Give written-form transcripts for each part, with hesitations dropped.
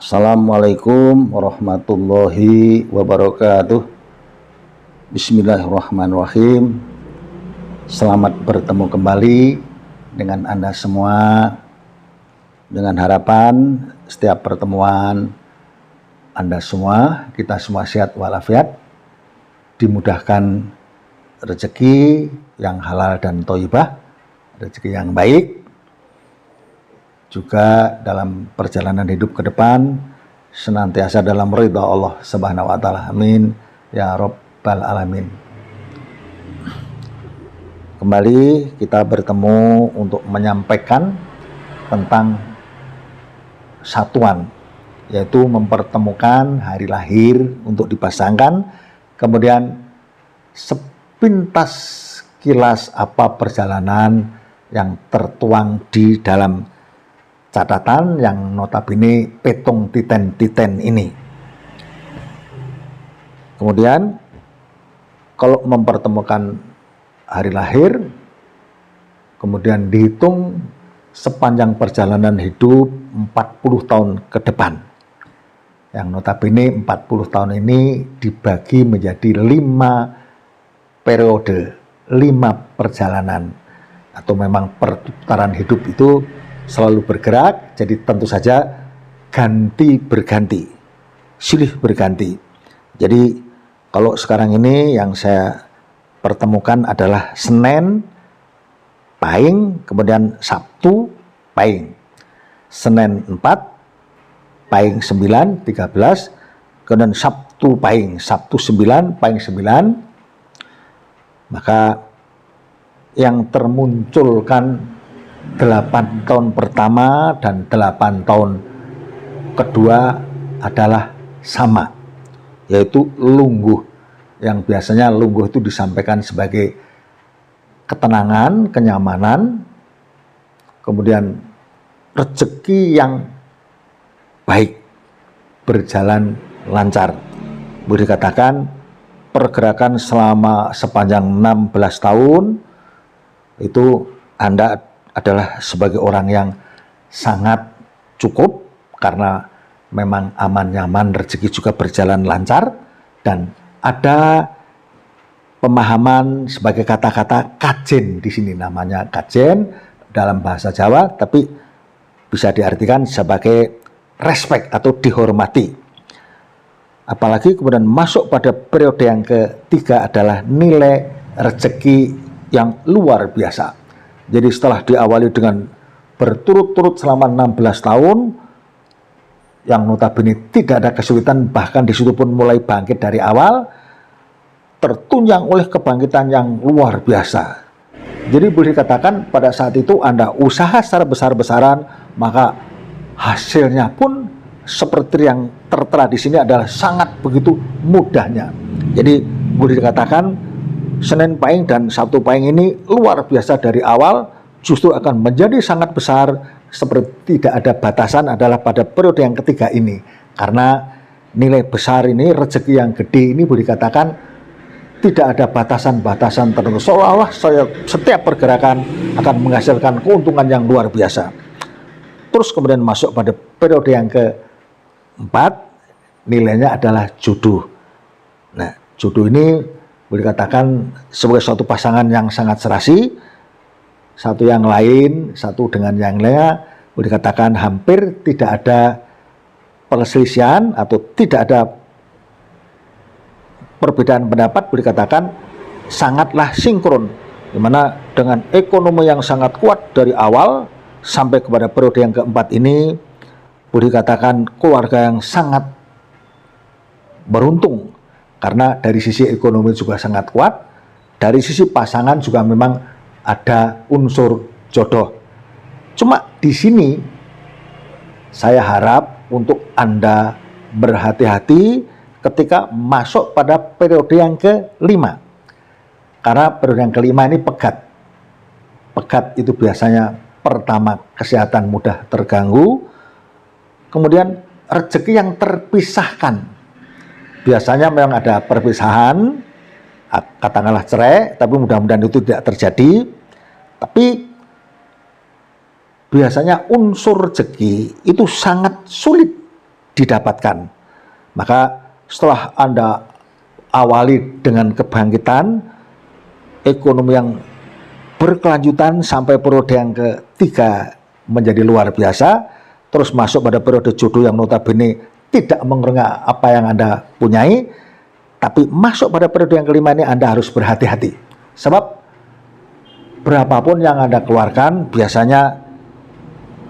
Assalamualaikum warahmatullahi wabarakatuh. Bismillahirrahmanirrahim. Selamat bertemu kembali dengan Anda semua, dengan harapan setiap pertemuan Anda semua, kita semua sehat walafiat, dimudahkan rezeki yang halal dan thayyibah, rezeki yang baik, juga dalam perjalanan hidup ke depan senantiasa dalam ridha Allah Subhanahu wa taala. Amin ya rabbal alamin. Kembali kita bertemu untuk menyampaikan tentang satuan, yaitu mempertemukan hari lahir untuk dipasangkan, kemudian sepintas kilas apa perjalanan yang tertuang di dalam catatan yang notabene petung titen-titen ini. Kemudian kalau mempertemukan hari lahir, kemudian dihitung sepanjang perjalanan hidup 40 tahun ke depan. Yang notabene 40 tahun ini dibagi menjadi 5 periode, 5 perjalanan. Atau memang perputaran hidup itu selalu bergerak, jadi tentu saja ganti berganti, silih berganti. Jadi kalau sekarang ini yang saya pertemukan adalah Senin Pahing, kemudian Sabtu Pahing. Senin 4, Pahing 9, 13, kemudian Sabtu Pahing, Sabtu 9, Pahing 9. Maka yang termunculkan 8 tahun pertama dan 8 tahun kedua adalah sama, yaitu lungguh, yang biasanya lungguh itu disampaikan sebagai ketenangan, kenyamanan, kemudian rezeki yang baik, berjalan lancar. Boleh dikatakan pergerakan selama sepanjang 16 tahun itu Anda adalah sebagai orang yang sangat cukup, karena memang aman nyaman, rezeki juga berjalan lancar, dan ada pemahaman sebagai kata-kata kajen di sini, namanya kajen dalam bahasa Jawa, tapi bisa diartikan sebagai respect atau dihormati. Apalagi kemudian masuk pada periode yang ketiga adalah nilai rezeki yang luar biasa. Jadi setelah diawali dengan berturut-turut selama 16 tahun, yang notabene tidak ada kesulitan, bahkan di situ pun mulai bangkit dari awal, tertunjang oleh kebangkitan yang luar biasa. Jadi boleh dikatakan pada saat itu Anda usaha secara besar-besaran, maka hasilnya pun seperti yang tertera di sini adalah sangat begitu mudahnya. Jadi boleh dikatakan Senin Pahing dan Sabtu Pahing ini luar biasa dari awal, justru akan menjadi sangat besar, seperti tidak ada batasan adalah pada periode yang ketiga ini. Karena nilai besar ini, rezeki yang gede ini boleh dikatakan tidak ada batasan-batasan tertentu. Seolah-olah setiap pergerakan akan menghasilkan keuntungan yang luar biasa. Terus kemudian masuk pada periode yang keempat, nilainya adalah jodoh. Nah, jodoh ini boleh dikatakan sebagai suatu pasangan yang sangat serasi, satu yang lain, satu dengan yang lainnya, boleh dikatakan hampir tidak ada perselisihan atau tidak ada perbedaan pendapat, boleh dikatakan sangatlah sinkron, dimana dengan ekonomi yang sangat kuat dari awal sampai kepada periode yang keempat ini, boleh dikatakan keluarga yang sangat beruntung, karena dari sisi ekonomi juga sangat kuat, dari sisi pasangan juga memang ada unsur jodoh. Cuma di sini saya harap untuk Anda berhati-hati ketika masuk pada periode yang kelima. Karena periode yang kelima ini pegat. Pegat itu biasanya pertama kesehatan mudah terganggu, kemudian rezeki yang terpisahkan. Biasanya memang ada perpisahan, katakanlah cerai, tapi mudah-mudahan itu tidak terjadi. Tapi biasanya unsur rezeki itu sangat sulit didapatkan. Maka setelah Anda awali dengan kebangkitan ekonomi yang berkelanjutan sampai periode yang ketiga menjadi luar biasa, terus masuk pada periode jodoh yang notabene tidak mengerengah apa yang Anda punyai, tapi masuk pada periode yang kelima ini Anda harus berhati-hati. Sebab berapapun yang Anda keluarkan biasanya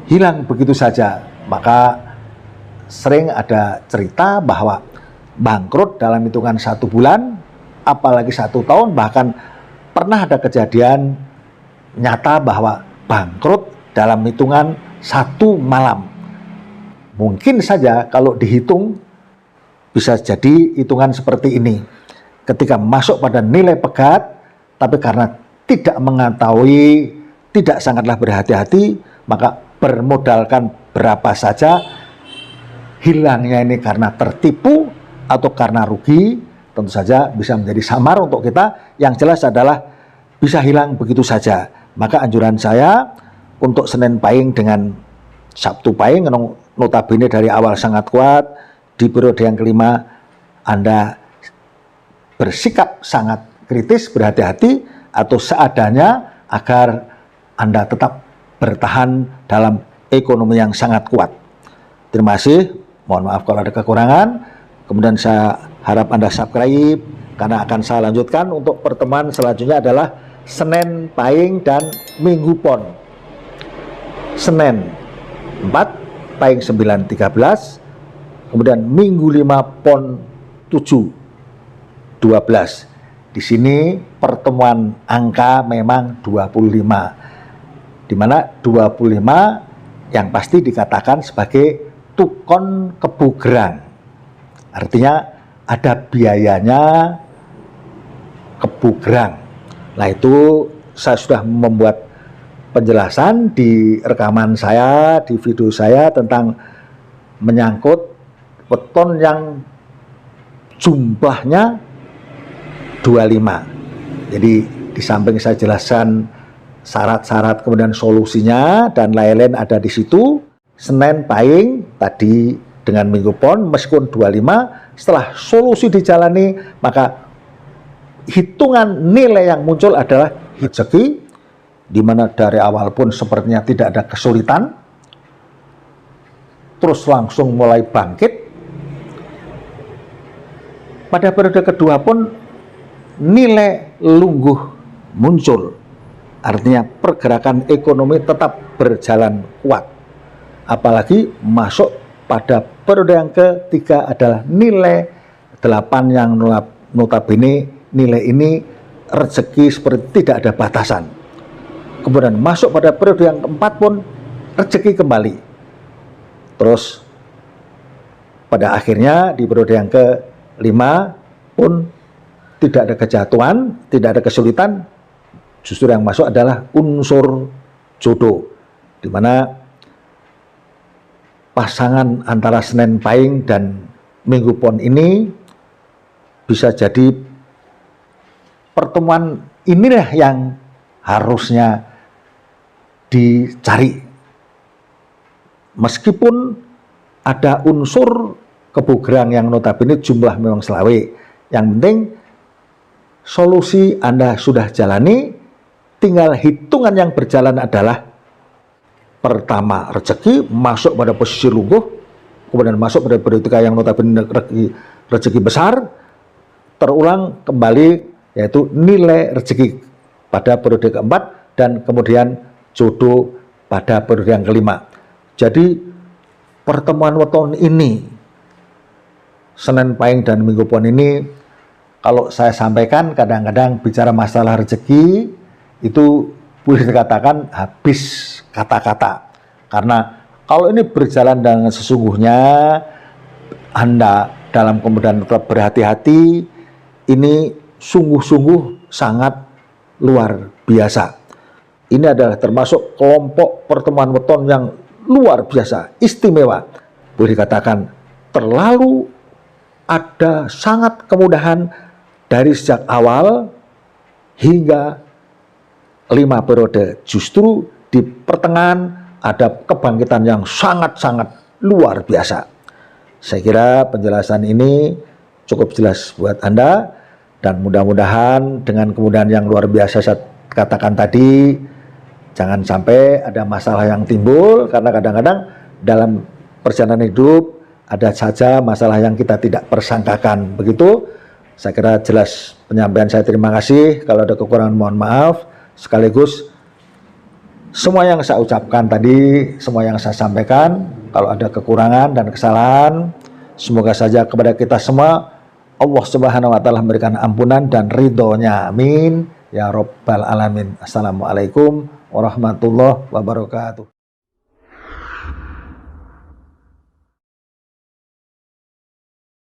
hilang begitu saja. Maka sering ada cerita bahwa bangkrut dalam hitungan 1 bulan, apalagi 1 tahun, bahkan pernah ada kejadian nyata bahwa bangkrut dalam hitungan 1 malam. Mungkin saja kalau dihitung bisa jadi hitungan seperti ini. Ketika masuk pada nilai pegat, tapi karena tidak mengetahui, tidak sangatlah berhati-hati, maka bermodalkan berapa saja, hilangnya ini karena tertipu atau karena rugi, tentu saja bisa menjadi samar untuk kita. Yang jelas adalah bisa hilang begitu saja. Maka anjuran saya untuk Senin Pahing dengan Sabtu Pahing, notabene dari awal sangat kuat, di periode yang kelima Anda bersikap sangat kritis, berhati-hati atau seadanya agar Anda tetap bertahan dalam ekonomi yang sangat kuat. Terima kasih, mohon maaf kalau ada kekurangan. Kemudian saya harap Anda subscribe, karena akan saya lanjutkan untuk pertemuan selanjutnya adalah Senin Pahing dan Minggu Pon. Senin 4, Pahing 9, 13, kemudian Minggu 5, Pon 7, 12. Di sini pertemuan angka memang 25, di mana 25 yang pasti dikatakan sebagai tukon kebugerang. Artinya ada biayanya kebugerang. Nah, itu saya sudah membuat penjelasan di rekaman saya, di video saya tentang menyangkut weton yang jumlahnya 25. Jadi di samping saya jelaskan syarat-syarat kemudian solusinya dan lain-lain ada di situ. Senin Pahing tadi dengan Minggu Pon meskipun 25, setelah solusi dijalani maka hitungan nilai yang muncul adalah rezeki, di mana dari awal pun sepertinya tidak ada kesulitan, terus langsung mulai bangkit. Pada periode kedua pun nilai lungguh muncul, artinya pergerakan ekonomi tetap berjalan kuat. Apalagi masuk pada periode yang ketiga adalah nilai 8 yang notabene nilai ini rezeki seperti tidak ada batasan. Kemudian masuk pada periode yang keempat pun rezeki kembali. Terus pada akhirnya di periode yang kelima pun tidak ada kejatuhan, tidak ada kesulitan. Justru yang masuk adalah unsur jodoh, di mana pasangan antara Senin Pahing dan Minggu Pon ini bisa jadi pertemuan inilah yang harusnya dicari. Meskipun ada unsur kebugerang yang notabene jumlah memang selawe, yang penting solusi Anda sudah jalani, tinggal hitungan yang berjalan adalah pertama rezeki masuk pada posisi lungguh, kemudian masuk pada periode yang notabene rezeki besar, terulang kembali yaitu nilai rezeki pada periode keempat, dan kemudian jodoh pada periode yang kelima. Jadi pertemuan weton ini, Senin Pahing dan Minggu Pon ini, kalau saya sampaikan kadang-kadang bicara masalah rezeki itu boleh dikatakan habis kata-kata. Karena kalau ini berjalan dengan sesungguhnya, Anda dalam kemudian tetap berhati-hati, ini sungguh-sungguh sangat luar biasa. Ini adalah termasuk kelompok pertemuan weton yang luar biasa, istimewa. Boleh dikatakan terlalu ada sangat kemudahan dari sejak awal hingga 5 periode. Justru di pertengahan ada kebangkitan yang sangat-sangat luar biasa. Saya kira penjelasan ini cukup jelas buat Anda, dan mudah-mudahan dengan kemudahan yang luar biasa saya katakan tadi, jangan sampai ada masalah yang timbul, karena kadang-kadang dalam perjalanan hidup ada saja masalah yang kita tidak persangkakan. Begitu, saya kira jelas penyampaian saya. Terima kasih. Kalau ada kekurangan mohon maaf. Sekaligus semua yang saya ucapkan tadi, semua yang saya sampaikan, kalau ada kekurangan dan kesalahan, semoga saja kepada kita semua Allah Subhanahu wa Ta'ala memberikan ampunan dan ridhonya. Amin ya Rabbal Alamin. Assalamualaikum warahmatullahi wabarakatuh.